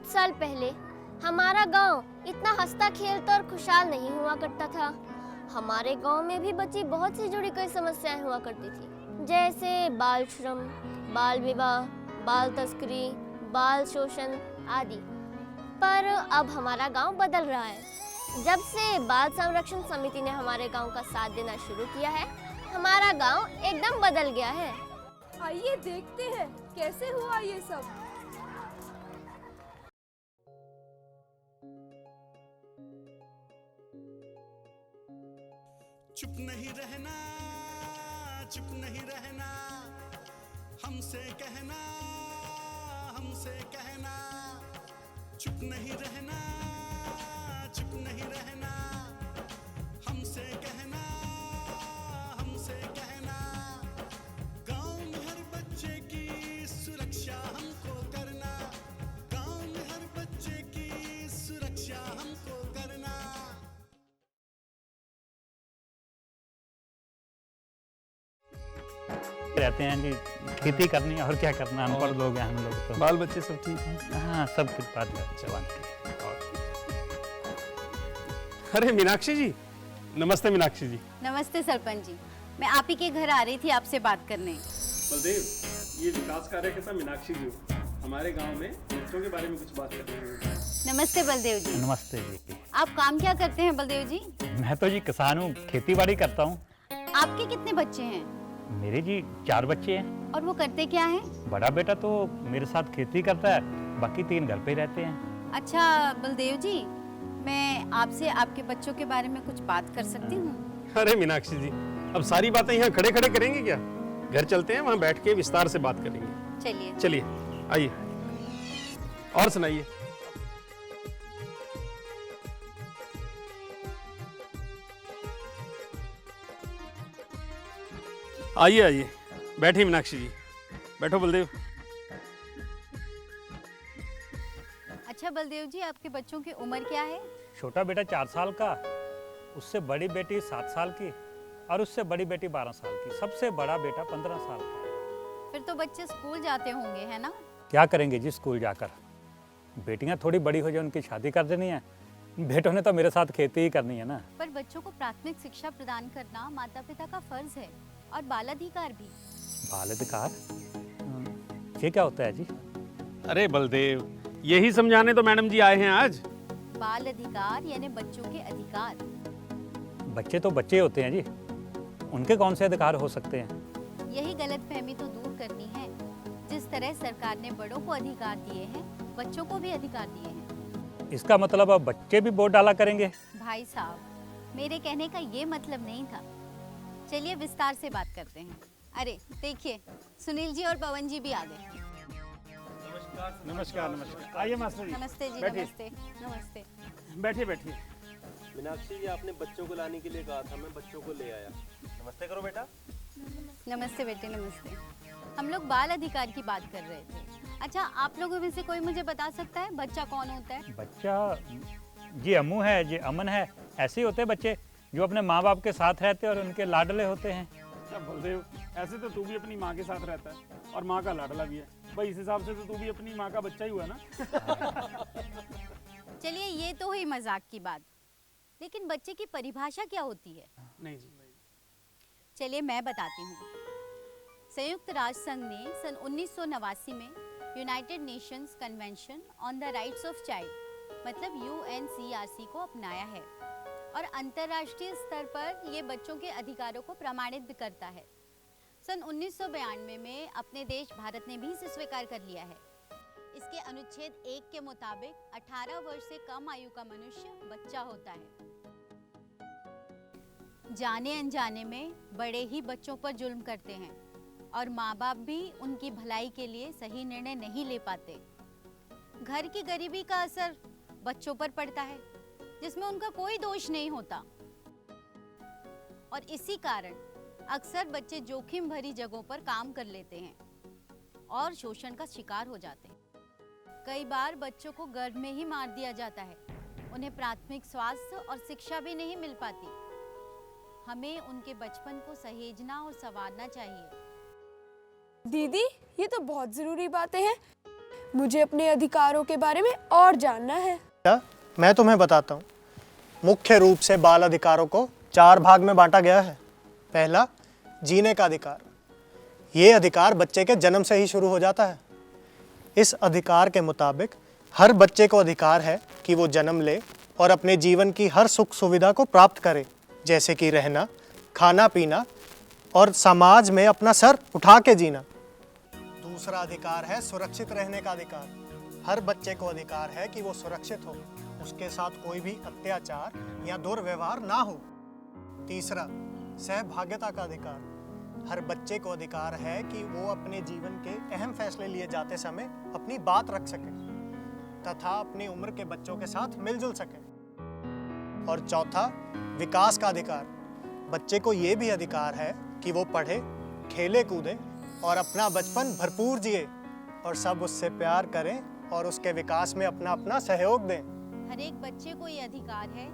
साल पहले हमारा गांव इतना हंसता खेलता और खुशहाल नहीं हुआ करता था। हमारे गांव में भी बच्ची बहुत सी जुड़ी कई समस्याएं हुआ करती थी, जैसे बाल श्रम, बाल विवाह, बाल तस्करी, बाल शोषण आदि। पर अब हमारा गांव बदल रहा है। जब से बाल संरक्षण समिति ने हमारे गांव का साथ देना शुरू किया है, हमारा गांव एकदम बदल गया है। आइए देखते हैं कैसे हुआ ये सब। चुप नहीं रहना, चुप नहीं रहना, हमसे कहना, हमसे कहना। चुप नहीं रहना, चुप नहीं रहना, हमसे कहना, हमसे कहना। गांव में हर बच्चे की सुरक्षा हमको करना, गांव में हर बच्चे की सुरक्षा हमको करना। रहते हैं जी, खेती करनी है और क्या करना, अनपढ़ लोग हैं हम लोग तो। बाल बच्चे सब ठीक हैं? हाँ, सब कुछ बात जवान की। अरे मीनाक्षी जी, नमस्ते मीनाक्षी जी। नमस्ते सरपंच जी, मैं आप ही के घर आ रही थी आपसे बात करने। बलदेव, ये विकास कार्यकर्ता मीनाक्षी जी हमारे गांव में बच्चों के बारे में कुछ बात कर रहे हैं। नमस्ते बलदेव जी। नमस्ते जी। आप काम क्या करते हैं बलदेव जी? मैं तो जी किसान हूँ, खेती बाड़ी करता हूँ। आपके कितने बच्चे हैं? मेरे जी 4 बच्चे हैं। और वो करते क्या हैं? बड़ा बेटा तो मेरे साथ खेती करता है, बाकी 3 घर पे रहते हैं। अच्छा बलदेव जी, मैं आपसे आपके बच्चों के बारे में कुछ बात कर सकती हूँ? अरे मीनाक्षी जी, अब सारी बातें यहाँ खड़े खड़े करेंगे क्या? घर चलते हैं, वहाँ बैठ के विस्तार से बात करेंगे। चलिए चलिए आइए, और सुनाइए। आइए आइए, बैठिए मीनाक्षी जी, बैठो बलदेव। अच्छा बलदेव जी, आपके बच्चों की उम्र क्या है? छोटा बेटा 4 साल का, उससे बड़ी बेटी 7 साल की और उससे बड़ी बेटी 12 साल की। सबसे बड़ा बेटा 15 साल का। फिर तो बच्चे स्कूल जाते होंगे, है ना? क्या करेंगे जी स्कूल जाकर? बेटियां थोड़ी बड़ी हो जाए, उनकी शादी कर देनी है। बेटों ने तो मेरे साथ खेती ही करनी है ना। पर बच्चों को प्राथमिक शिक्षा प्रदान करना माता पिता का फर्ज है, और बाल अधिकार भी। बाल अधिकार? ये क्या होता है जी? अरे बलदेव, यही समझाने तो मैडम जी आए हैं आज। बाल अधिकार यानी बच्चों के अधिकार। बच्चे तो बच्चे होते हैं जी, उनके कौन से अधिकार हो सकते हैं? यही गलतफहमी तो दूर करनी है। जिस तरह सरकार ने बड़ों को अधिकार दिए हैं, बच्चों को भी अधिकार दिए हैं। इसका मतलब अब बच्चे भी वोट डाला करेंगे? भाई साहब, मेरे कहने का ये मतलब नहीं था। चलिए विस्तार से बात करते हैं। अरे देखिए, सुनील जी और पवन जी भी आ गए। नमस्कार नमस्कार, आइए मास्टर जी। नमस्ते जी। बैठिए। नमस्ते नमस्ते। बैठिए बैठिए। मीनाक्षी जी, आपने बच्चों को लाने के लिए कहा था, मैं बच्चों को ले आया। नमस्ते करो बेटा। नमस्ते बेटे, नमस्ते। हम लोग बाल अधिकार की बात कर रहे थे। अच्छा, आप लोगों में से कोई मुझे बता सकता है बच्चा कौन होता है? बच्चा जी अम्मू है, जी अमन है। ऐसे ही होते हैं बच्चे जो अपने माँ बाप के साथ रहते हैं और उनके लाडले होते हैं। क्या बलदेव, ऐसे तो तू भी अपनी माँ के साथ रहता है और माँ का लाडला भी है भाई। इस हिसाब से तो तू भी अपनी माँ का बच्चा ही हुआ ना। चलिए, ये तो हुई मजाक की बात, लेकिन बच्चे की परिभाषा क्या होती है? नहीं जी। चलिए मैं बताती हूँ। संयुक्त राष्ट्र संघ ने सन 1989 में United Nations convention on the rights of child मतलब UNCRC को अपनाया है, और अंतर्राष्ट्रीय स्तर पर ये बच्चों के अधिकारों को प्रमाणित भी करता है। सन 1992 में अपने देश भारत ने भी इसे स्वीकार कर लिया है। इसके अनुच्छेद 1 के मुताबिक 18 वर्ष से कम आयु का मनुष्य बच्चा होता है। जाने अनजाने में बड़े ही बच्चों पर जुल्म करते हैं, और माँ बाप भी उनकी भलाई के लिए सही निर्णय नहीं ले पाते। घर की गरीबी का असर बच्चों पर पड़ता है, जिसमें उनका कोई दोष नहीं होता, और इसी कारण अक्सर बच्चे जोखिम भरी जगहों पर काम कर लेते हैं और शोषण का शिकार हो जाते हैं। कई बार बच्चों को गर्भ में ही मार दिया जाता है। उन्हें प्राथमिक स्वास्थ्य और शिक्षा भी नहीं मिल पाती। हमें उनके बचपन को सहेजना और संवारना चाहिए। दीदी, ये तो बहुत जरूरी बातें हैं। मुझे अपने अधिकारों के बारे में और जानना है। बेटा, मैं तुम्हें बताता हूँ। मुख्य रूप से बाल अधिकारों को 4 भाग में बांटा गया है। पहला, जीने का अधिकार। ये अधिकार बच्चे के जन्म से ही शुरू हो जाता है। इस अधिकार के मुताबिक हर बच्चे को अधिकार है कि वो जन्म ले और अपने जीवन की हर सुख सुविधा को प्राप्त करे, जैसे कि रहना, खाना पीना और समाज में अपना सर उठा के जीना। दूसरा अधिकार है सुरक्षित रहने का अधिकार। हर बच्चे को अधिकार है कि वो सुरक्षित हो, उसके साथ कोई भी अत्याचार या दुर्व्यवहार ना हो। तीसरा, सहभागिता का अधिकार। हर बच्चे को अधिकार है कि वो अपने जीवन के अहम फैसले लिए जाते समय अपनी बात रख सके तथा अपनी उम्र के बच्चों के साथ मिलजुल सके। और चौथा, विकास का अधिकार। बच्चे को ये भी अधिकार है कि वो पढ़े, खेले कूदे और अपना बचपन भरपूर जिए और सब उससे प्यार करें और उसके विकास में अपना अपना सहयोग दें। हर एक बच्चे को ये अधिकार है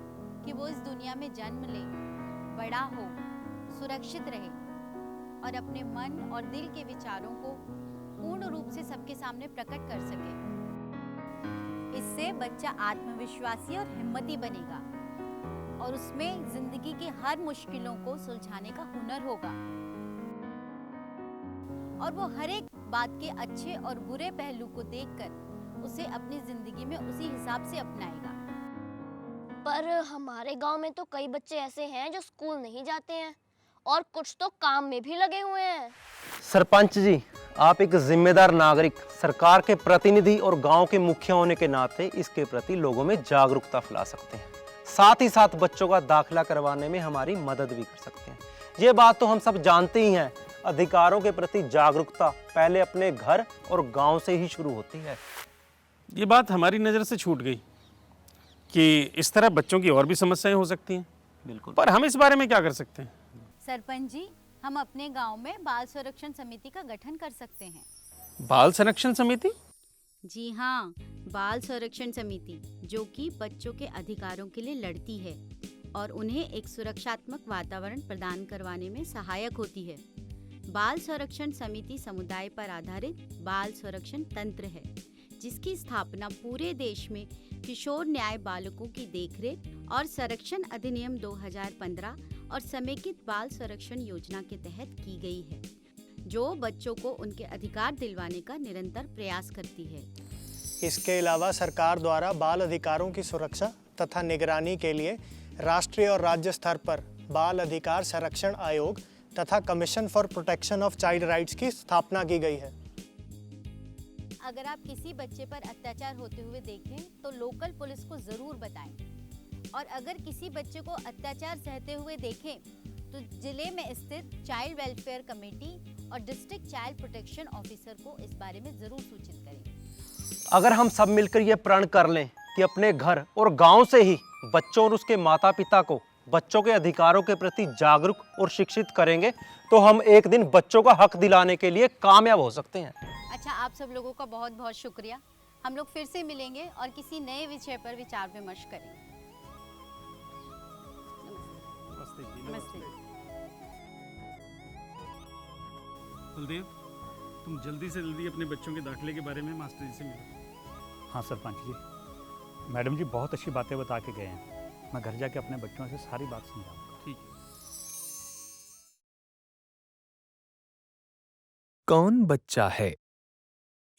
कि वो इस दुनिया में जन्म ले, बड़ा हो, सुरक्षित रहे और अपने मन और दिल के विचारों को पूर्ण रूप से सबके सामने प्रकट कर सके। इससे बच्चा आत्मविश्वासी और हिम्मती बनेगा और उसमें जिंदगी की हर मुश्किलों को सुलझाने का हुनर होगा और वो हर एक बात के अच्छे और बुरे पहलू को देखकर उसे अपनी जिंदगी में उसी हिसाब से अपनाएगा। पर हमारे गांव में तो कई बच्चे ऐसे हैं जो स्कूल नहीं जाते हैं और कुछ तो काम में भी लगे हुए हैं। सरपंच जी, आप एक जिम्मेदार नागरिक, सरकार के प्रतिनिधि और गांव के मुखिया होने के नाते इसके प्रति लोगों में जागरूकता फैला सकते हैं। साथ ही साथ बच्चों का दाखिला करवाने में हमारी मदद भी कर सकते हैं। ये बात तो हम सब जानते ही हैं। अधिकारों के प्रति जागरूकता पहले अपने घर और गांव से ही शुरू होती है। ये बात हमारी नज़र से छूट गई कि इस तरह बच्चों की और भी समस्याएं हो सकती हैं। बिल्कुल। पर हम इस बारे में क्या कर सकते हैं? सरपंच जी, हम अपने गांव में बाल संरक्षण समिति का गठन कर सकते हैं। बाल संरक्षण समिति? जी हाँ, बाल संरक्षण समिति जो कि बच्चों के अधिकारों के लिए लड़ती है और उन्हें एक सुरक्षात्मक वातावरण प्रदान करवाने में सहायक होती है। बाल संरक्षण समिति समुदाय पर आधारित बाल संरक्षण तंत्र है जिसकी स्थापना पूरे देश में किशोर न्याय बालकों की देखरेख और संरक्षण अधिनियम 2015 और समेकित बाल संरक्षण योजना के तहत की गई है, जो बच्चों को उनके अधिकार दिलवाने का निरंतर प्रयास करती है। इसके अलावा सरकार द्वारा बाल अधिकारों की सुरक्षा तथा निगरानी के लिए राष्ट्रीय और राज्य स्तर पर बाल अधिकार संरक्षण आयोग तथा commission for protection of child rights की स्थापना की गई है। अगर आप किसी बच्चे पर अत्याचार होते हुए देखें तो लोकल पुलिस को जरूर बताएं और अगर किसी बच्चे को अत्याचार सहते हुए देखें तो जिले में स्थित चाइल्ड वेलफेयर कमेटी और डिस्ट्रिक्ट चाइल्ड प्रोटेक्शन ऑफिसर को इस बारे में जरूर सूचित करें। अगर हम सब मिलकर ये प्रण कर लें कि अपने घर और गांव से ही बच्चों और उसके माता पिता को बच्चों के अधिकारों के प्रति जागरूक और शिक्षित करेंगे तो हम एक दिन बच्चों का हक दिलाने के लिए कामयाब हो सकते हैं। अच्छा, आप सब लोगों का बहुत बहुत शुक्रिया। हम लोग फिर से मिलेंगे और किसी नए विषय पर विचार विमर्श करेंगे। नमस्ते। कुलदेव, तुम जल्दी से जल्दी अपने बच्चों के दाखिले के बारे में मास्टर जी से मिलो। हाँ सरपंच जी, मैडम जी बहुत अच्छी बातें बता के गए हैं। मैं घर जाके अपने बच्चों से सारी बात समझाऊंगा। ठीक है। कौन बच्चा है?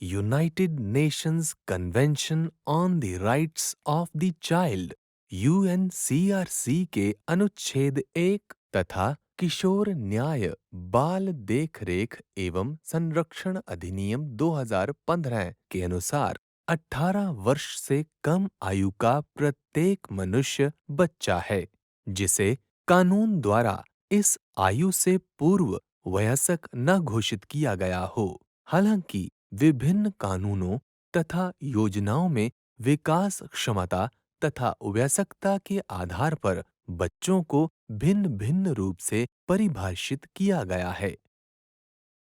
United Nations convention on the rights of the child UNCRC के अनुच्छेद 1 तथा किशोर न्याय बाल देखरेख एवं संरक्षण अधिनियम 2015 के अनुसार 18 वर्ष से कम आयु का प्रत्येक मनुष्य बच्चा है, जिसे कानून द्वारा इस आयु से पूर्व वयस्क न घोषित किया गया हो। हालांकि विभिन्न कानूनों तथा योजनाओं में विकास क्षमता तथा वयस्कता के आधार पर बच्चों को भिन्न भिन्न रूप से परिभाषित किया गया है।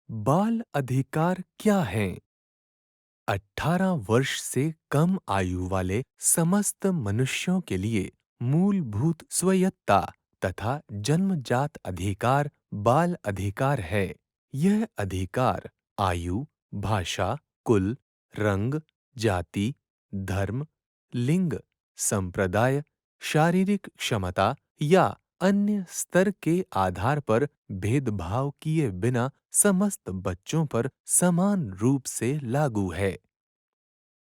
बाल अधिकार क्या हैं? 18 वर्ष से कम आयु वाले समस्त मनुष्यों के लिए मूलभूत स्वायत्तता तथा जन्मजात अधिकार बाल अधिकार है। यह अधिकार आयु, भाषा, कुल, रंग, जाति, धर्म, लिंग, संप्रदाय, शारीरिक क्षमता या अन्य स्तर के आधार पर भेदभाव किए बिना समस्त बच्चों पर समान रूप से लागू है।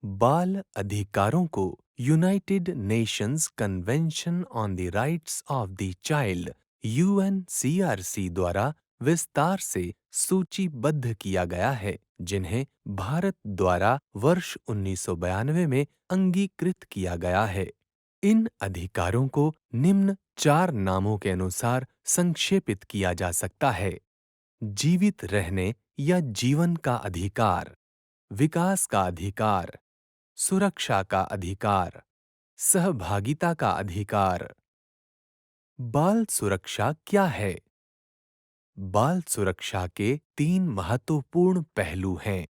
बाल अधिकारों को United Nations convention on the rights of the child (UNCRC) द्वारा विस्तार से सूचीबद्ध किया गया है, जिन्हें भारत द्वारा वर्ष 1992 में अंगीकृत किया गया है। इन अधिकारों को निम्न 4 नामों के अनुसार संक्षेपित किया जा सकता है: जीवित रहने या जीवन का अधिकार, विकास का अधिकार, सुरक्षा का अधिकार, सहभागिता का अधिकार। बाल सुरक्षा क्या है? बाल सुरक्षा के 3 महत्वपूर्ण पहलू हैं।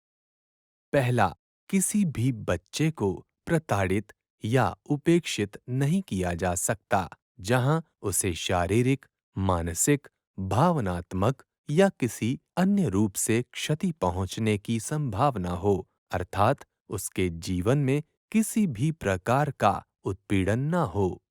पहला, किसी भी बच्चे को प्रताड़ित या उपेक्षित नहीं किया जा सकता, जहां उसे शारीरिक, मानसिक, भावनात्मक या किसी अन्य रूप से क्षति पहुंचने की संभावना हो, अर्थात उसके जीवन में किसी भी प्रकार का उत्पीड़न न हो।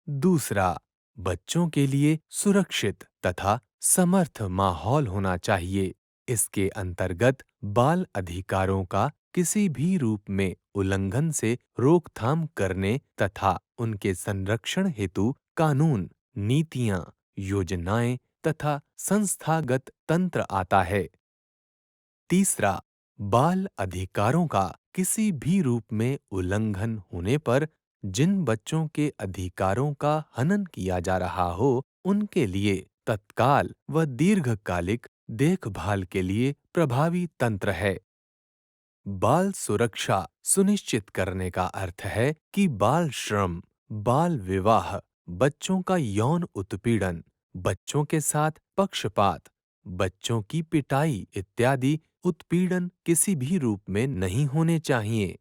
दूसरा, बच्चों के लिए सुरक्षित तथा समर्थ माहौल होना चाहिए। इसके अंतर्गत बाल अधिकारों का किसी भी रूप में उल्लंघन से रोकथाम करने तथा उनके संरक्षण हेतु कानून, नीतियां, योजनाएं तथा संस्थागत तंत्र आता है। तीसरा, बाल अधिकारों का किसी भी रूप में उल्लंघन होने पर जिन बच्चों के अधिकारों का हनन किया जा रहा हो, उनके लिए तत्काल व दीर्घकालिक देखभाल के लिए प्रभावी तंत्र है। बाल सुरक्षा सुनिश्चित करने का अर्थ है कि बाल श्रम, बाल विवाह, बच्चों का यौन उत्पीड़न, बच्चों के साथ पक्षपात, बच्चों की पिटाई इत्यादि उत्पीड़न किसी भी रूप में नहीं होने चाहिए।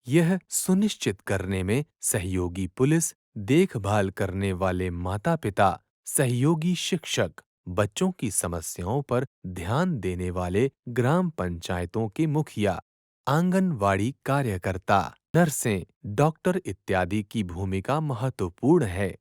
यह सुनिश्चित करने में सहयोगी पुलिस, देखभाल करने वाले माता-पिता, सहयोगी शिक्षक, बच्चों की समस्याओं पर ध्यान देने वाले ग्राम पंचायतों के मुखिया, आंगनवाड़ी कार्यकर्ता, नर्सें, डॉक्टर इत्यादि की भूमिका महत्वपूर्ण है।